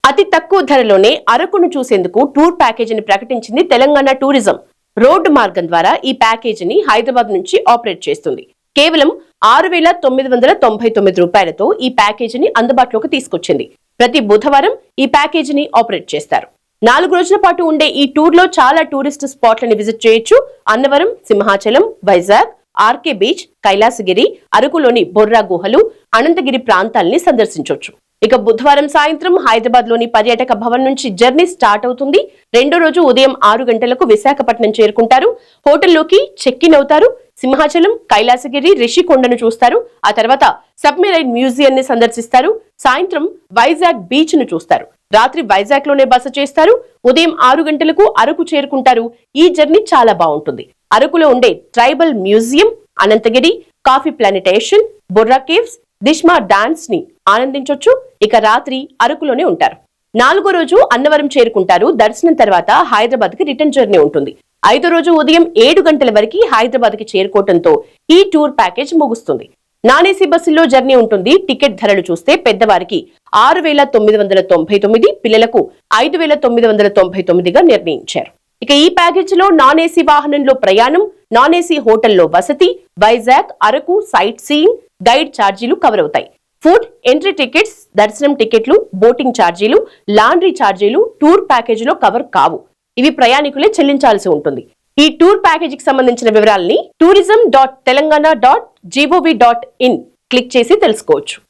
అతి తక్కువ ధరలోనే అరకును చూసేందుకు టూర్ ప్యాకేజీని ప్రకటించింది తెలంగాణ టూరిజం. రోడ్డు మార్గం ద్వారా ఈ ప్యాకేజీని హైదరాబాద్ నుంచి ఆపరేట్ చేస్తుంది. కేవలం 6,999 రూపాయలతో ఈ ప్యాకేజీని అందుబాటులోకి తీసుకొచ్చింది. ప్రతి బుధవారం ఈ ప్యాకేజీని ఆపరేట్ చేస్తారు. 4 రోజుల పాటు ఉండే ఈ టూర్ లో చాలా టూరిస్ట్ స్పాట్లని విజిట్ చేయొచ్చు. అన్నవరం, సింహాచలం, వైజాగ్, ఆర్కే బీచ్, కైలాసగిరి, అరకులోని బొర్రా గుహలు, అనంతగిరి ప్రాంతాలని సందర్శించవచ్చు. ఇక బుధవారం సాయంత్రం హైదరాబాద్ లోని పర్యాటక భవన్ నుంచి జర్నీ స్టార్ట్ అవుతుంది. రెండో రోజు ఉదయం 6 గంటలకు విశాఖపట్నం చేరుకుంటారు. హోటల్లోకి చెక్ ఇన్ అవుతారు. సింహాచలం, కైలాసగిరి, రిషికొండను చూస్తారు. ఆ తర్వాత సబ్మెరైన్ మ్యూజియం ని సందర్శిస్తారు. సాయంత్రం వైజాగ్ బీచ్ ను చూస్తారు. రాత్రి వైజాగ్ లోనే బస చేస్తారు. ఉదయం 6 గంటలకు అరకు చేరుకుంటారు. ఈ జర్నీ చాలా బాగుంటుంది. అరకులో ఉండే tribal museum, Ananthagiri, coffee plantation, Borra caves, దిష్మా డాన్స్ ని ఆనందించొచ్చు. ఇక రాత్రి అరకులోనే ఉంటారు. 4వ రోజు అన్నవరం చేరుకుంటారు. దర్శనం తర్వాత హైదరాబాద్ కి రిటర్న్ జర్నీ ఉంటుంది. 5వ రోజు ఉదయం 7 గంటల వరకు హైదరాబాద్ కి చేరుకోవడంతో ఈ టూర్ ప్యాకేజ్ ముగుస్తుంది. నాన్ ఏసీ బస్సుల్లో జర్నీ ఉంటుంది. టికెట్ ధరలు చూస్తే పెద్దవారికి 6,999, పిల్లలకు 5,999గా నిర్ణయించారు. ఇక ఈ ప్యాకేజ్ లో నాన్ ఏసీ వాహనంలో ప్రయాణం, నాన్ ఏసీ హోటల్లో వసతి, Vizag, Araku sight seeing, guide ఛార్జీలు కవర్ అవుతాయి. ఫుడ్, ఎంట్రీ టికెట్స్, దర్శనం టికెట్లు, బోటింగ్ ఛార్జీలు, లాండ్రీ ఛార్జీలు టూర్ ప్యాకేజ్ లో కవర్ కావు. ఇవి ప్రయాణికులే చెల్లించాల్సి ఉంటుంది. ఈ టూర్ ప్యాకేజీకి సంబంధించిన వివరాలని tourism.telangana.gov.in క్లిక్ చేసి తెలుసుకోవచ్చు.